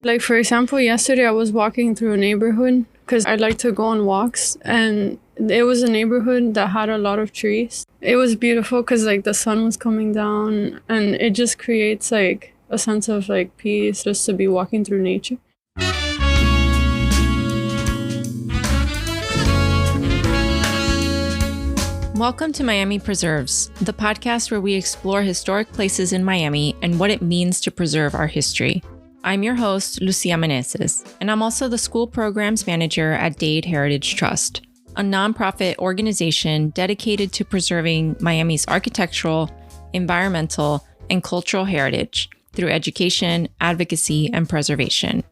Like, for example, yesterday I was walking through a neighborhood because I like to go on walks, and it was a neighborhood that had a lot of trees. It was beautiful because like the sun was coming down, and it just creates like a sense of like peace just to be walking through nature. Welcome to Miami Preserves, the podcast where we explore historic places in Miami and what it means to preserve our history. I'm your host, Lucia Meneses, and I'm also the school programs manager at Dade Heritage Trust, a nonprofit organization dedicated to preserving Miami's architectural, environmental, and cultural heritage through education, advocacy, and preservation.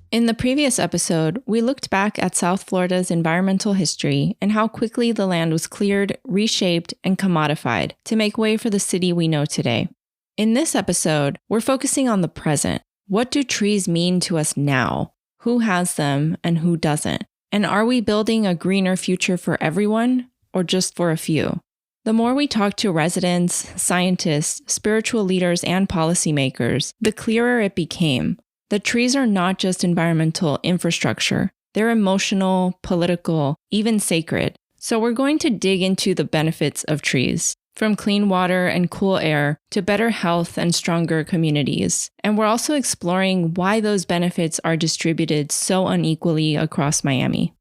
In the previous episode, we looked back at South Florida's environmental history and how quickly the land was cleared, reshaped, and commodified to make way for the city we know today. In this episode, we're focusing on the present. What do trees mean to us now? Who has them and who doesn't? And are we building a greener future for everyone or just for a few? The more we talk to residents, scientists, spiritual leaders, and policymakers, the clearer it became. The trees are not just environmental infrastructure. They're emotional, political, even sacred. So we're going to dig into the benefits of trees, from clean water and cool air to better health and stronger communities. And we're also exploring why those benefits are distributed so unequally across Miami.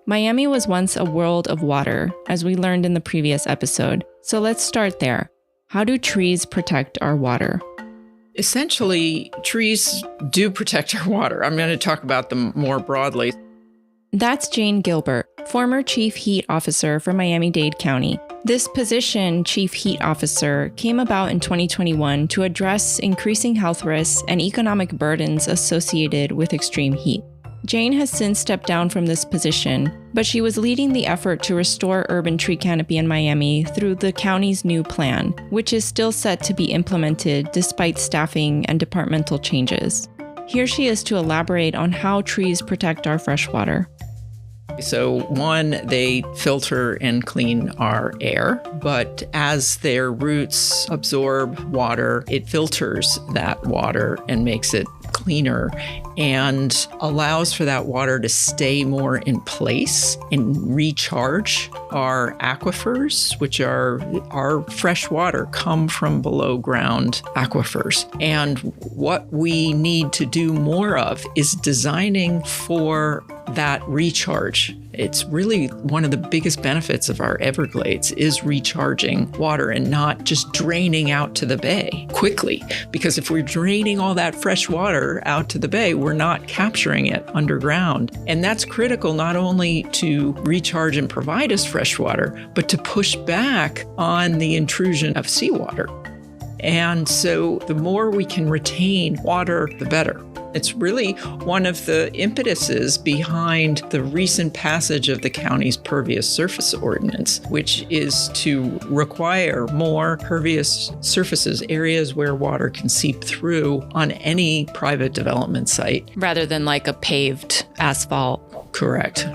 Miami was once a world of water, as we learned in the previous episode. So let's start there. How do trees protect our water? Essentially, trees do protect our water. I'm going to talk about them more broadly. That's Jane Gilbert, former Chief Heat Officer for Miami Dade County. This position, Chief Heat Officer, came about in 2021 to address increasing health risks and economic burdens associated with extreme heat. Jane has since stepped down from this position, but she was leading the effort to restore urban tree canopy in Miami through the county's new plan, which is still set to be implemented despite staffing and departmental changes. Here she is to elaborate on how trees protect our fresh water. So one, they filter and clean our air, but as their roots absorb water, it filters that water and makes it cleaner and allows for that water to stay more in place and recharge our aquifers, which are our fresh water come from below ground aquifers. And what we need to do more of is designing for that recharge. It's really one of the biggest benefits of our Everglades is recharging water and not just draining out to the bay quickly. Because if we're draining all that fresh water out to the bay, we're not capturing it underground. And that's critical not only to recharge and provide us fresh water, but to push back on the intrusion of seawater. And so the more we can retain water, the better. It's really one of the impetuses behind the recent passage of the county's pervious surface ordinance, which is to require more pervious surfaces, areas where water can seep through on any private development site. Rather than like a paved asphalt. Correct.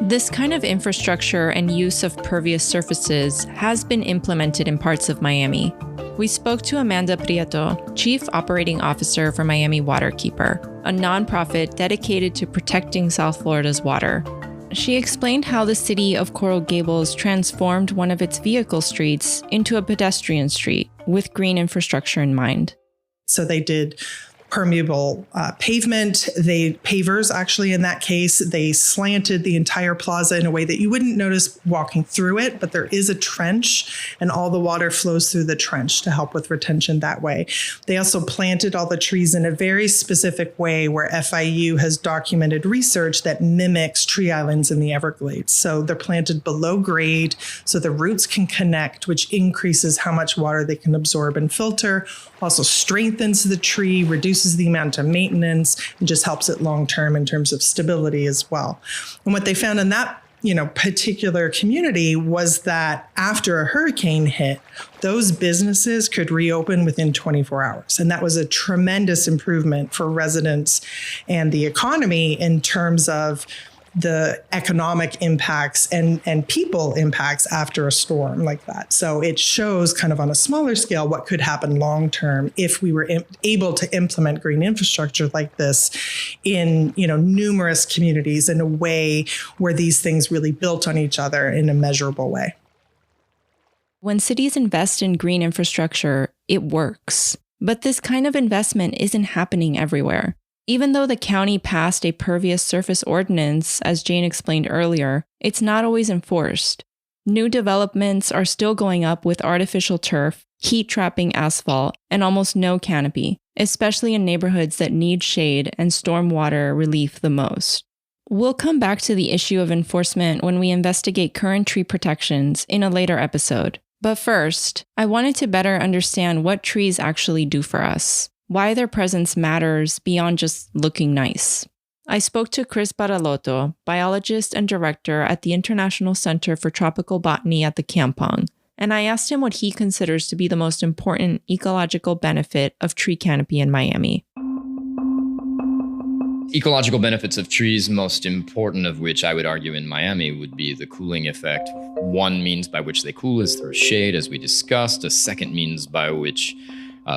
This kind of infrastructure and use of pervious surfaces has been implemented in parts of Miami. We spoke to Amanda Prieto, Chief Operating Officer for Miami Waterkeeper, a nonprofit dedicated to protecting South Florida's water. She explained how the city of Coral Gables transformed one of its vehicle streets into a pedestrian street with green infrastructure in mind. So they did permeable pavement. Pavers, actually, in that case, they slanted the entire plaza in a way that you wouldn't notice walking through it, but there is a trench and all the water flows through the trench to help with retention that way. They also planted all the trees in a very specific way where FIU has documented research that mimics tree islands in the Everglades. So they're planted below grade so the roots can connect, which increases how much water they can absorb and filter, also strengthens the tree, reduces the amount of maintenance, and just helps it long term in terms of stability as well. And what they found in that particular community was that after a hurricane hit, those businesses could reopen within 24 hours. And that was a tremendous improvement for residents and the economy in terms of the economic impacts and people impacts after a storm like that. So it shows kind of on a smaller scale what could happen long term if we were able to implement green infrastructure like this in, numerous communities in a way where these things really built on each other in a measurable way. When cities invest in green infrastructure, it works. But this kind of investment isn't happening everywhere. Even though the county passed a pervious surface ordinance, as Jane explained earlier, it's not always enforced. New developments are still going up with artificial turf, heat-trapping asphalt, and almost no canopy, especially in neighborhoods that need shade and stormwater relief the most. We'll come back to the issue of enforcement when we investigate current tree protections in a later episode. But first, I wanted to better understand what trees actually do for us, why their presence matters beyond just looking nice. I spoke to Chris Baraloto, biologist and director at the International Center for Tropical Botany at the Kampong, and I asked him what he considers to be the most important ecological benefit of tree canopy in Miami. Ecological benefits of trees, most important of which I would argue in Miami would be the cooling effect. One means by which they cool is through shade, as we discussed. A second means by which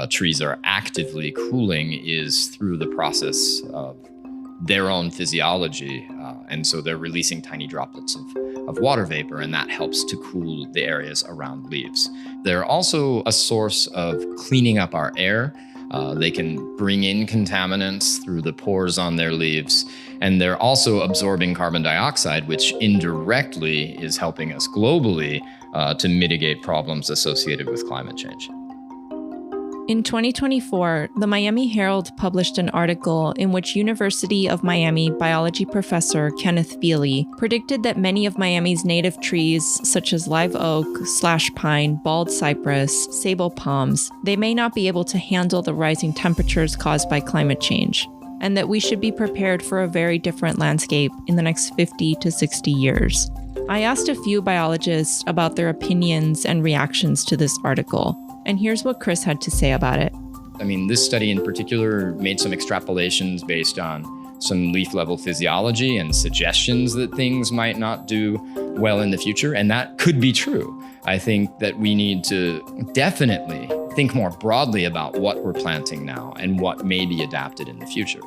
trees are actively cooling is through the process of their own physiology. And so they're releasing tiny droplets of water vapor, and that helps to cool the areas around leaves. They're also a source of cleaning up our air. They can bring in contaminants through the pores on their leaves, and they're also absorbing carbon dioxide, which indirectly is helping us globally to mitigate problems associated with climate change. In 2024, the Miami Herald published an article in which University of Miami biology professor Kenneth Feely predicted that many of Miami's native trees, such as live oak, slash pine, bald cypress, sable palms, they may not be able to handle the rising temperatures caused by climate change, and that we should be prepared for a very different landscape in the next 50 to 60 years. I asked a few biologists about their opinions and reactions to this article. And here's what Chris had to say about it. I mean, this study in particular made some extrapolations based on some leaf level physiology and suggestions that things might not do well in the future. And that could be true. I think that we need to definitely think more broadly about what we're planting now and what may be adapted in the future.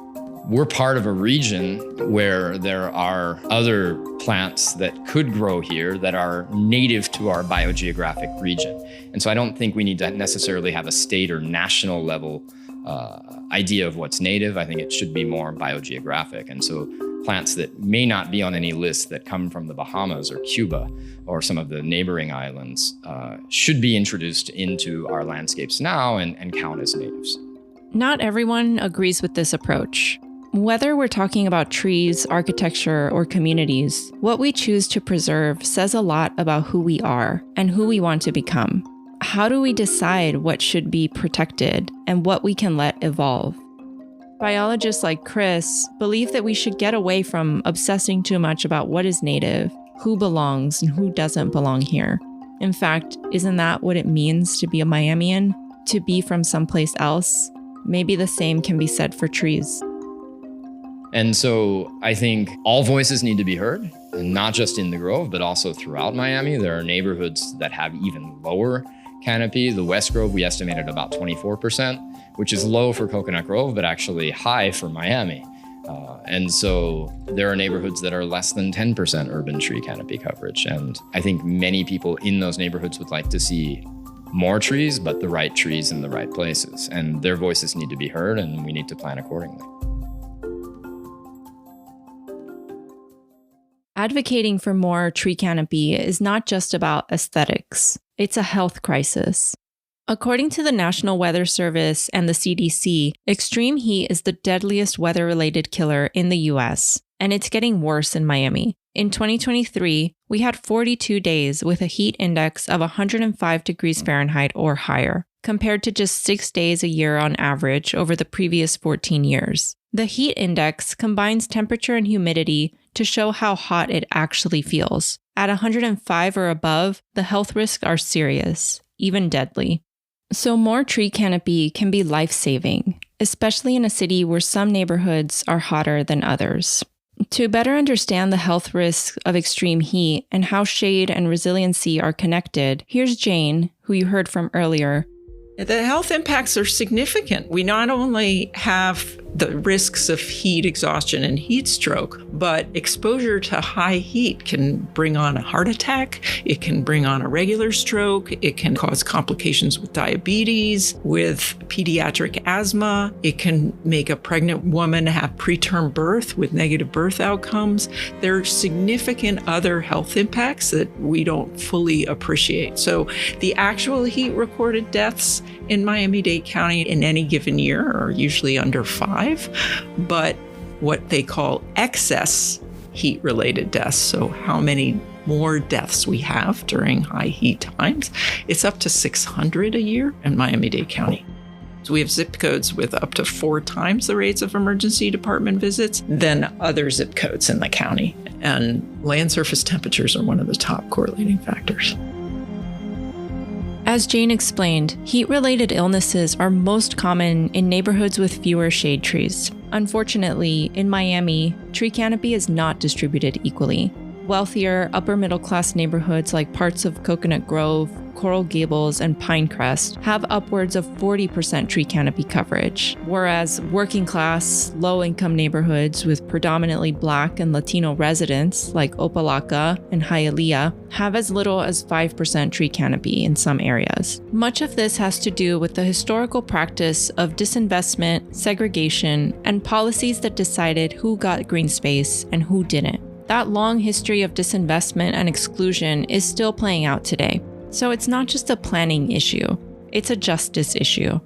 We're part of a region where there are other plants that could grow here that are native to our biogeographic region. And so I don't think we need to necessarily have a state or national level idea of what's native. I think it should be more biogeographic. And so plants that may not be on any list that come from the Bahamas or Cuba or some of the neighboring islands should be introduced into our landscapes now and count as natives. Not everyone agrees with this approach. Whether we're talking about trees, architecture, or communities, what we choose to preserve says a lot about who we are and who we want to become. How do we decide what should be protected and what we can let evolve? Biologists like Chris believe that we should get away from obsessing too much about what is native, who belongs, and who doesn't belong here. In fact, isn't that what it means to be a Miamian? To be from someplace else? Maybe the same can be said for trees. And so I think all voices need to be heard, and not just in the Grove, but also throughout Miami. There are neighborhoods that have even lower canopy. The West Grove, we estimated about 24%, which is low for Coconut Grove, but actually high for Miami. And so there are neighborhoods that are less than 10% urban tree canopy coverage. And I think many people in those neighborhoods would like to see more trees, but the right trees in the right places. And their voices need to be heard, and we need to plan accordingly. Advocating for more tree canopy is not just about aesthetics. It's a health crisis. According to the National Weather Service and the CDC, extreme heat is the deadliest weather-related killer in the U.S., and it's getting worse in Miami. In 2023, we had 42 days with a heat index of 105 degrees Fahrenheit or higher, compared to just 6 days a year on average over the previous 14 years. The heat index combines temperature and humidity to show how hot it actually feels. At 105 or above, the health risks are serious, even deadly. So more tree canopy can be life-saving, especially in a city where some neighborhoods are hotter than others. To better understand the health risks of extreme heat and how shade and resiliency are connected, here's Jane, who you heard from earlier. The health impacts are significant. We not only have the risks of heat exhaustion and heat stroke, but exposure to high heat can bring on a heart attack. It can bring on a regular stroke. It can cause complications with diabetes, with pediatric asthma. It can make a pregnant woman have preterm birth with negative birth outcomes. There are significant other health impacts that we don't fully appreciate. So the actual heat recorded deaths in Miami-Dade County in any given year are usually under 5, but what they call excess heat-related deaths, so how many more deaths we have during high heat times, it's up to 600 a year in Miami-Dade County. So we have zip codes with up to 4 times the rates of emergency department visits than other zip codes in the county. And land surface temperatures are one of the top correlating factors. As Jane explained, heat-related illnesses are most common in neighborhoods with fewer shade trees. Unfortunately, in Miami, tree canopy is not distributed equally. Wealthier, upper-middle-class neighborhoods like parts of Coconut Grove, Coral Gables, and Pinecrest have upwards of 40% tree canopy coverage, whereas working-class, low-income neighborhoods with predominantly Black and Latino residents like Opa-locka and Hialeah have as little as 5% tree canopy in some areas. Much of this has to do with the historical practice of disinvestment, segregation, and policies that decided who got green space and who didn't. That long history of disinvestment and exclusion is still playing out today. So it's not just a planning issue, it's a justice issue.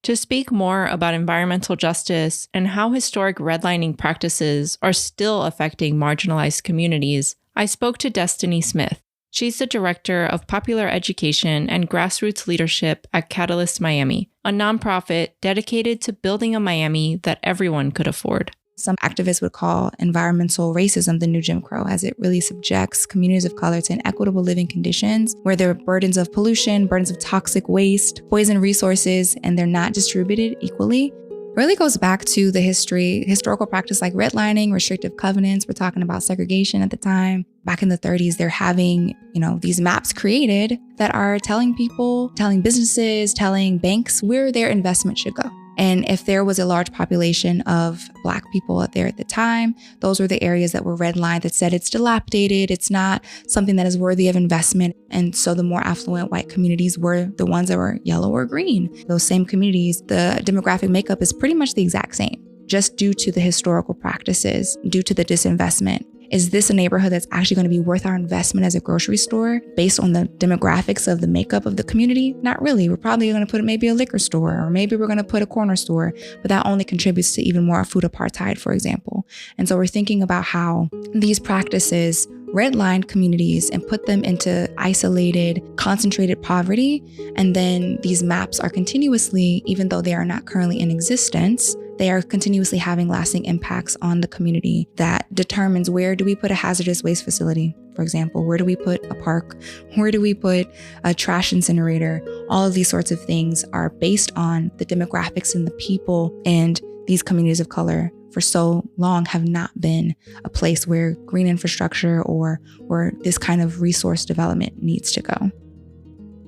To speak more about environmental justice and how historic redlining practices are still affecting marginalized communities, I spoke to Destini Smith. She's the director of popular education and grassroots leadership at Catalyst Miami, a nonprofit dedicated to building a Miami that everyone could afford. Some activists would call environmental racism the new Jim Crow, as it really subjects communities of color to inequitable living conditions where there are burdens of pollution, burdens of toxic waste, poison resources, and they're not distributed equally. It really goes back to the historical practice like redlining, restrictive covenants. We're talking about segregation at the time. Back in the 30s, they're having, these maps created that are telling people, telling businesses, telling banks where their investment should go. And if there was a large population of Black people out there at the time, those were the areas that were redlined that said it's dilapidated, it's not something that is worthy of investment. And so the more affluent white communities were the ones that were yellow or green. Those same communities, the demographic makeup is pretty much the exact same, just due to the historical practices, due to the disinvestment. Is this a neighborhood that's actually going to be worth our investment as a grocery store based on the demographics of the makeup of the community? Not really. We're probably going to put maybe a liquor store, or maybe we're going to put a corner store, but that only contributes to even more food apartheid, for example. And so we're thinking about how these practices redlined communities and put them into isolated, concentrated poverty. And then these maps are continuously, even though they are not currently in existence, they are continuously having lasting impacts on the community that determines where do we put a hazardous waste facility, for example, where do we put a park, where do we put a trash incinerator. All of these sorts of things are based on the demographics and the people, and these communities of color for so long have not been a place where green infrastructure or where this kind of resource development needs to go.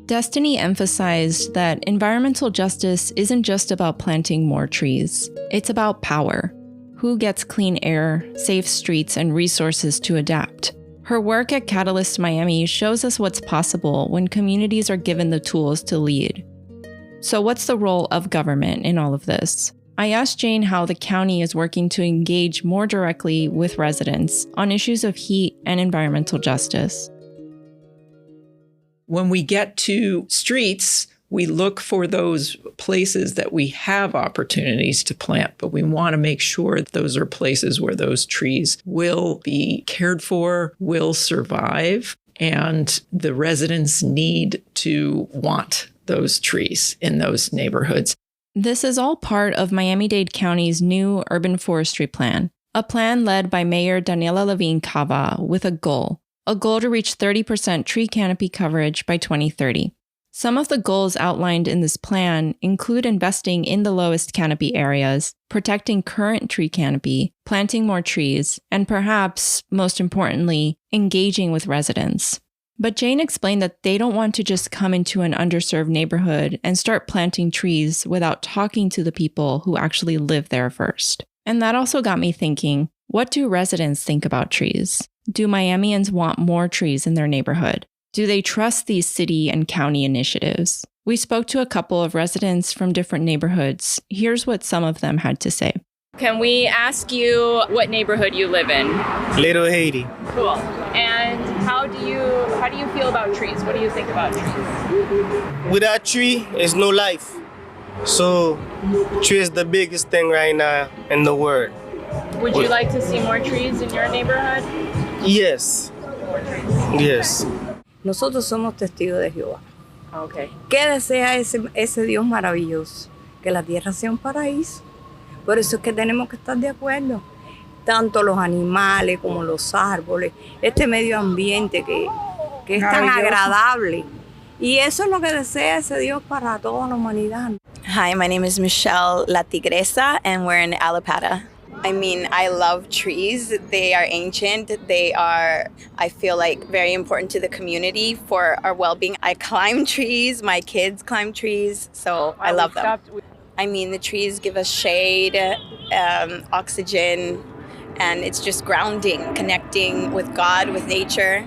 Destini emphasized that environmental justice isn't just about planting more trees. It's about power. Who gets clean air, safe streets, and resources to adapt? Her work at Catalyst Miami shows us what's possible when communities are given the tools to lead. So what's the role of government in all of this? I asked Jane how the county is working to engage more directly with residents on issues of heat and environmental justice. When we get to streets, we look for those places that we have opportunities to plant, but we want to make sure that those are places where those trees will be cared for, will survive, and the residents need to want those trees in those neighborhoods. This is all part of Miami-Dade County's new urban forestry plan, a plan led by Mayor Daniela Levine Cava with a goal to reach 30% tree canopy coverage by 2030. Some of the goals outlined in this plan include investing in the lowest canopy areas, protecting current tree canopy, planting more trees, and perhaps, most importantly, engaging with residents. But Jane explained that they don't want to just come into an underserved neighborhood and start planting trees without talking to the people who actually live there first. And that also got me thinking, what do residents think about trees? Do Miamians want more trees in their neighborhood? Do they trust these city and county initiatives? We spoke to a couple of residents from different neighborhoods. Here's what some of them had to say. Can we ask you what neighborhood you live in? Little Haiti. Cool. And how do you feel about trees? What do you think about trees? Without tree, there's no life. So, tree is the biggest thing right now in the world. Would you like to see more trees in your neighborhood? Yes. More trees. Yes. Nosotros somos testigos de Jehová. Okay. ¿Qué desea ese Dios maravilloso? Que la tierra sea un paraíso. Por eso es que tenemos que estar de acuerdo. Tanto los animales como los árboles. Este medio ambiente que es tan agradable. Y eso es lo que desea ese Dios para toda la humanidad. Hi, my name is Michelle La Tigresa, and we're in Alapata. I mean, I love trees. They are ancient. They are, I feel like, very important to the community for our well-being. I climb trees. My kids climb trees. So I love them. I mean, the trees give us shade, oxygen, and it's just grounding, connecting with God, with nature.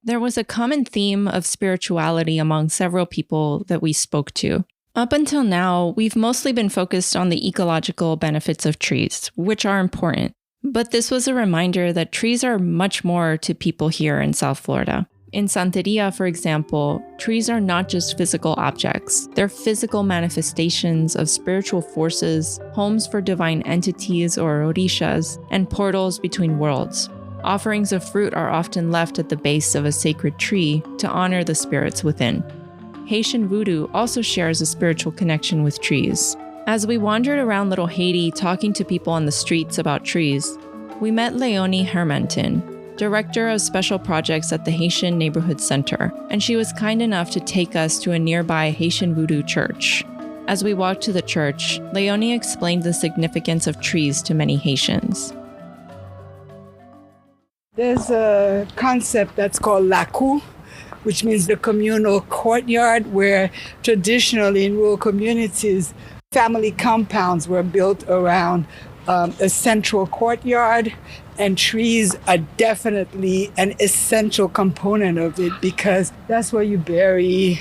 There was a common theme of spirituality among several people that we spoke to. Up until now, we've mostly been focused on the ecological benefits of trees, which are important. But this was a reminder that trees are much more to people here in South Florida. In Santeria, for example, trees are not just physical objects. They're physical manifestations of spiritual forces, homes for divine entities or orishas, and portals between worlds. Offerings of fruit are often left at the base of a sacred tree to honor the spirits within. Haitian voodoo also shares a spiritual connection with trees. As we wandered around Little Haiti talking to people on the streets about trees, we met Leonie Hermantin, Director of Special Projects at the Haitian Neighborhood Center, and she was kind enough to take us to a nearby Haitian voodoo church. As we walked to the church, Leonie explained the significance of trees to many Haitians. There's a concept that's called la cour, which means the communal courtyard, where traditionally in rural communities, family compounds were built around a central courtyard, and trees are definitely an essential component of it because that's where you bury,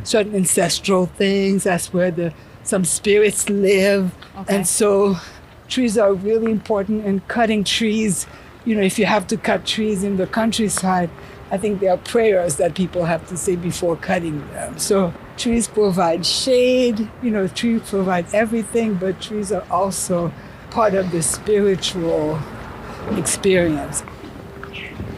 certain ancestral things. That's where some spirits live. Okay. And so trees are really important, and cutting trees, if you have to cut trees in the countryside, I think there are prayers that people have to say before cutting them. So trees provide shade, trees provide everything, but trees are also part of the spiritual experience.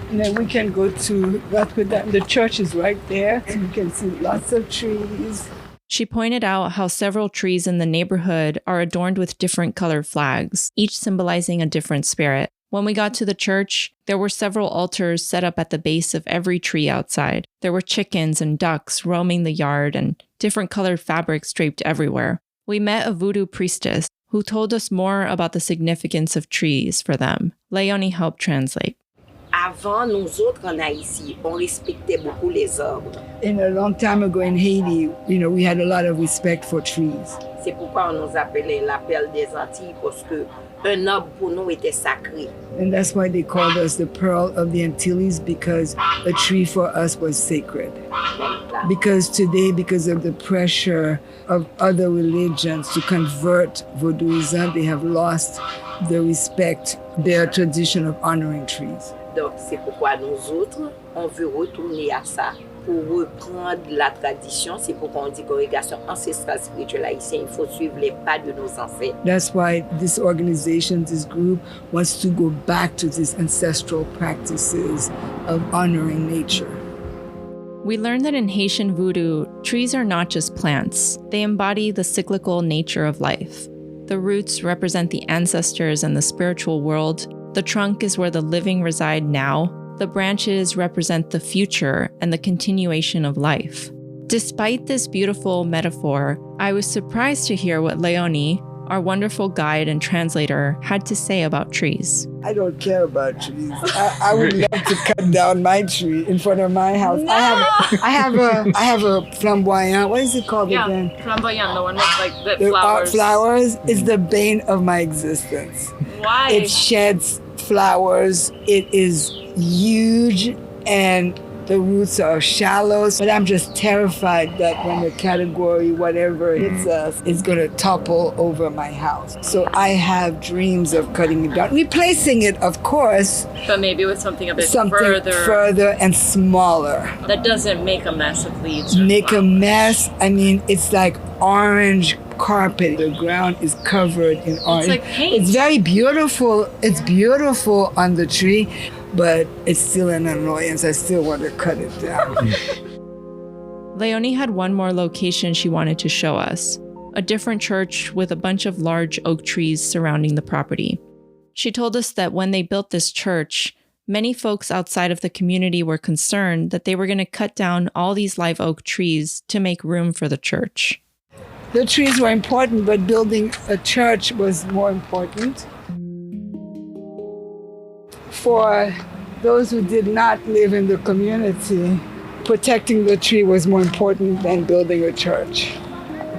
And then we can go to the church is right there, so you can see lots of trees. She pointed out how several trees in the neighborhood are adorned with different colored flags, each symbolizing a different spirit. When we got to the church, there were several altars set up at the base of every tree outside. There were chickens and ducks roaming the yard and different colored fabrics draped everywhere. We met a voodoo priestess who told us more about the significance of trees for them. Leonie helped translate. Avant, nous autres en Haïti, on respectait beaucoup les arbres. In a long time ago in Haiti, we had a lot of respect for trees. C'est pourquoi on nous appelait l'appel des Antilles, parce que un arbre pour nous était sacré. And that's why they called us the Pearl of the Antilles, because a tree for us was sacred. Because today, because of the pressure of other religions to convert Vaudouism, they have lost the respect, their tradition of honoring trees. Donc c'est pourquoi nous autres, on veut retourner à ça. Pour reprendre la tradition, c'est pourquoi on dit congrégation ancestrale spirituelle haïtienne, il faut suivre les pas de nos ancêtres. That's why this organization, this group, wants to go back to these ancestral practices of honoring nature. We learned that in Haitian voodoo, trees are not just plants. They embody the cyclical nature of life. The roots represent the ancestors and the spiritual world. The trunk is where the living reside now. The branches represent the future and the continuation of life. Despite this beautiful metaphor, I was surprised to hear what Leonie, our wonderful guide and translator, had to say about trees. I don't care about trees. I would love to cut down my tree in front of my house. No! I have a flamboyant. What is it called again? Flamboyant, the one with like the flowers. Flowers is the bane of my existence. Why? It sheds flowers. It is huge and the roots are shallow, but I'm just terrified that when the category whatever hits us, it's going to topple over my house. So I have dreams of cutting it down, replacing it, of course, but maybe with something a bit further and smaller. That doesn't make a mess of leaves. Make a mess. I mean, it's like orange carpet. The ground is covered in orange. It's like paint. It's very beautiful. It's beautiful on the tree. But it's still an annoyance. I still want to cut it down. Leonie had one more location she wanted to show us, a different church with a bunch of large oak trees surrounding the property. She told us that when they built this church, many folks outside of the community were concerned that they were going to cut down all these live oak trees to make room for the church. The trees were important, but building a church was more important. For those who did not live in the community, protecting the tree was more important than building a church.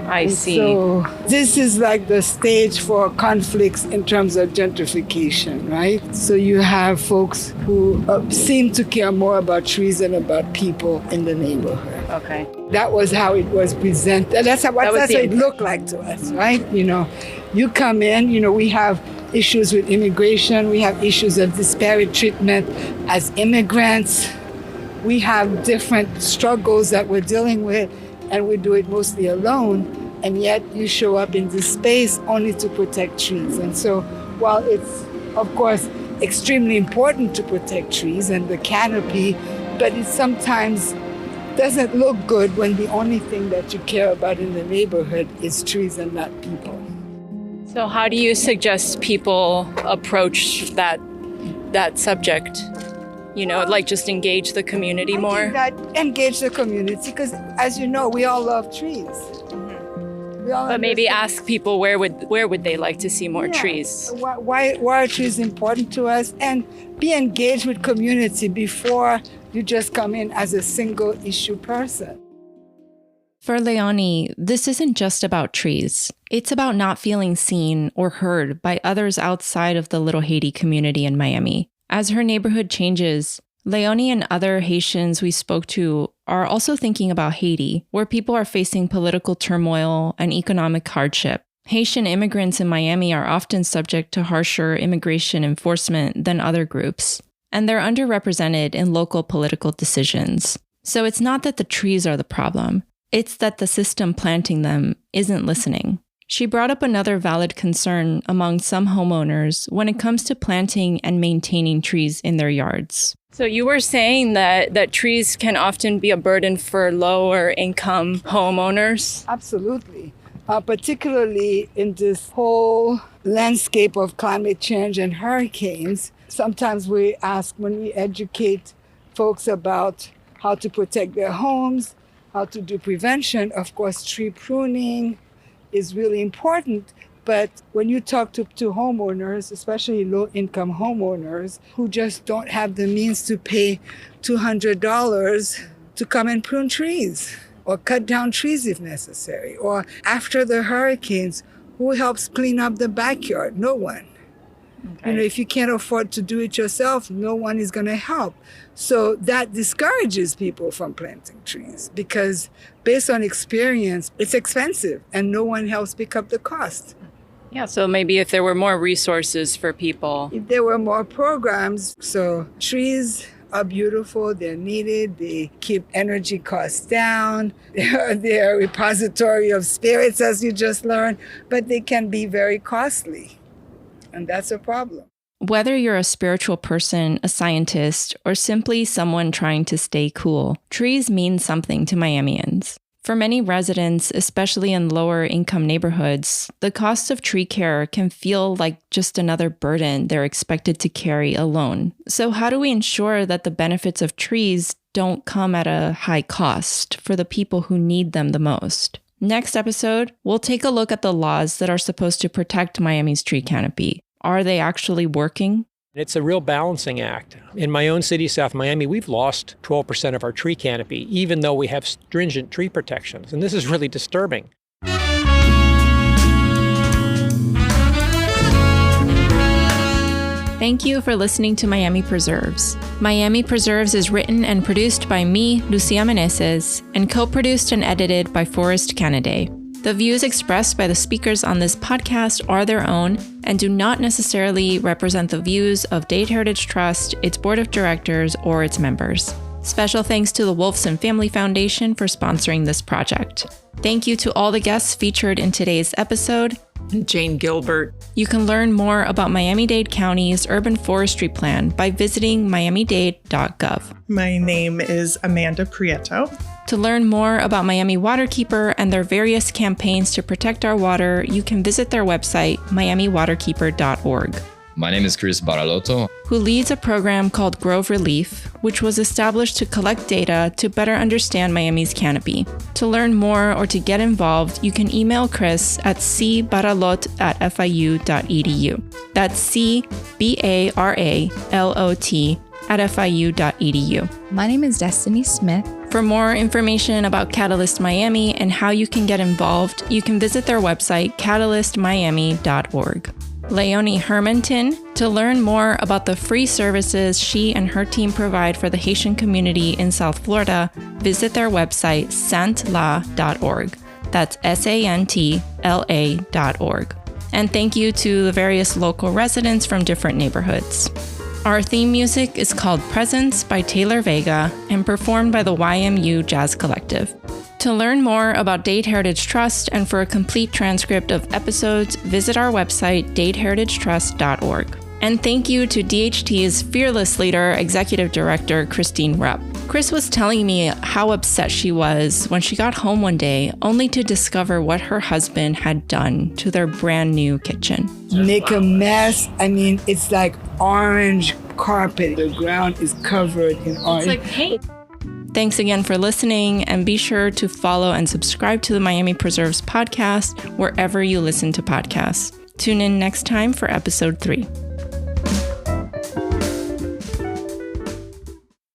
I see. So this is like the stage for conflicts in terms of gentrification, right? So you have folks who seem to care more about trees than about people in the neighborhood. Okay. That was how it was presented. That's what it looked like to us, right? You know, you come in, you know, we have issues with immigration. We have issues of disparate treatment as immigrants. We have different struggles that we're dealing with, and we do it mostly alone. And yet you show up in this space only to protect trees. And so while it's, of course, extremely important to protect trees and the canopy, but it sometimes doesn't look good when the only thing that you care about in the neighborhood is trees and not people. So how do you suggest people approach that subject? You know, like just engage the community more? Engage the community, because as you know, we all love trees. But maybe ask people where would they like to see more trees? Why are trees important to us? And be engaged with community before you just come in as a single issue person. For Leonie, this isn't just about trees. It's about not feeling seen or heard by others outside of the Little Haiti community in Miami. As her neighborhood changes, Leonie and other Haitians we spoke to are also thinking about Haiti, where people are facing political turmoil and economic hardship. Haitian immigrants in Miami are often subject to harsher immigration enforcement than other groups, and they're underrepresented in local political decisions. So it's not that the trees are the problem. It's that the system planting them isn't listening. She brought up another valid concern among some homeowners when it comes to planting and maintaining trees in their yards. So you were saying that trees can often be a burden for lower income homeowners? Absolutely. Particularly in this whole landscape of climate change and hurricanes. Sometimes we ask, when we educate folks about how to protect their homes, how to do prevention, of course, tree pruning is really important. But when you talk to homeowners, especially low-income homeowners, who just don't have the means to pay $200 to come and prune trees or cut down trees if necessary, or after the hurricanes, who helps clean up the backyard? No one. Okay. You know, if you can't afford to do it yourself, no one is going to help. So that discourages people from planting trees because based on experience, it's expensive and no one helps pick up the cost. Yeah, so maybe if there were more resources for people. If there were more programs. So trees are beautiful, they're needed, they keep energy costs down, they're a repository of spirits, as you just learned, but they can be very costly. And that's a problem. Whether you're a spiritual person, a scientist, or simply someone trying to stay cool, trees mean something to Miamians. For many residents, especially in lower income neighborhoods, the cost of tree care can feel like just another burden they're expected to carry alone. So how do we ensure that the benefits of trees don't come at a high cost for the people who need them the most? Next episode, we'll take a look at the laws that are supposed to protect Miami's tree canopy. Are they actually working? It's a real balancing act. In my own city, South Miami, we've lost 12% of our tree canopy, even though we have stringent tree protections. And this is really disturbing. Thank you for listening to Miami Preserves. Miami Preserves is written and produced by me, Lucia Meneses, and co-produced and edited by Forrest Canaday. The views expressed by the speakers on this podcast are their own and do not necessarily represent the views of Dade Heritage Trust, its board of directors, or its members. Special thanks to the Wolfson Family Foundation for sponsoring this project. Thank you to all the guests featured in today's episode. Jane Gilbert. You can learn more about Miami-Dade County's urban forestry plan by visiting miamidade.gov. My name is Amanda Prieto. To learn more about Miami Waterkeeper and their various campaigns to protect our water, you can visit their website, miamiwaterkeeper.org. My name is Chris Baraloto, who leads a program called Grove Relief, which was established to collect data to better understand Miami's canopy. To learn more or to get involved, you can email Chris at cbaralot@fiu.edu. That's cbaralot@fiu.edu. My name is Destini Smith. For more information about Catalyst Miami and how you can get involved, you can visit their website, catalystmiami.org. Leonie Hermantin. To learn more about the free services she and her team provide for the Haitian community in South Florida, visit their website, santla.org. That's santla.org. And thank you to the various local residents from different neighborhoods. Our theme music is called Presence by Taylor Vega and performed by the YMU Jazz Collective. To learn more about Dade Heritage Trust and for a complete transcript of episodes, visit our website, dadeheritagetrust.org. And thank you to DHT's fearless leader, Executive Director, Christine Rupp. Chris was telling me how upset she was when she got home one day, only to discover what her husband had done to their brand new kitchen. Make a mess. I mean, it's like orange carpet. The ground is covered in orange. It's like paint. Thanks again for listening, and be sure to follow and subscribe to the Miami Preserves podcast wherever you listen to podcasts. Tune in next time for episode 3.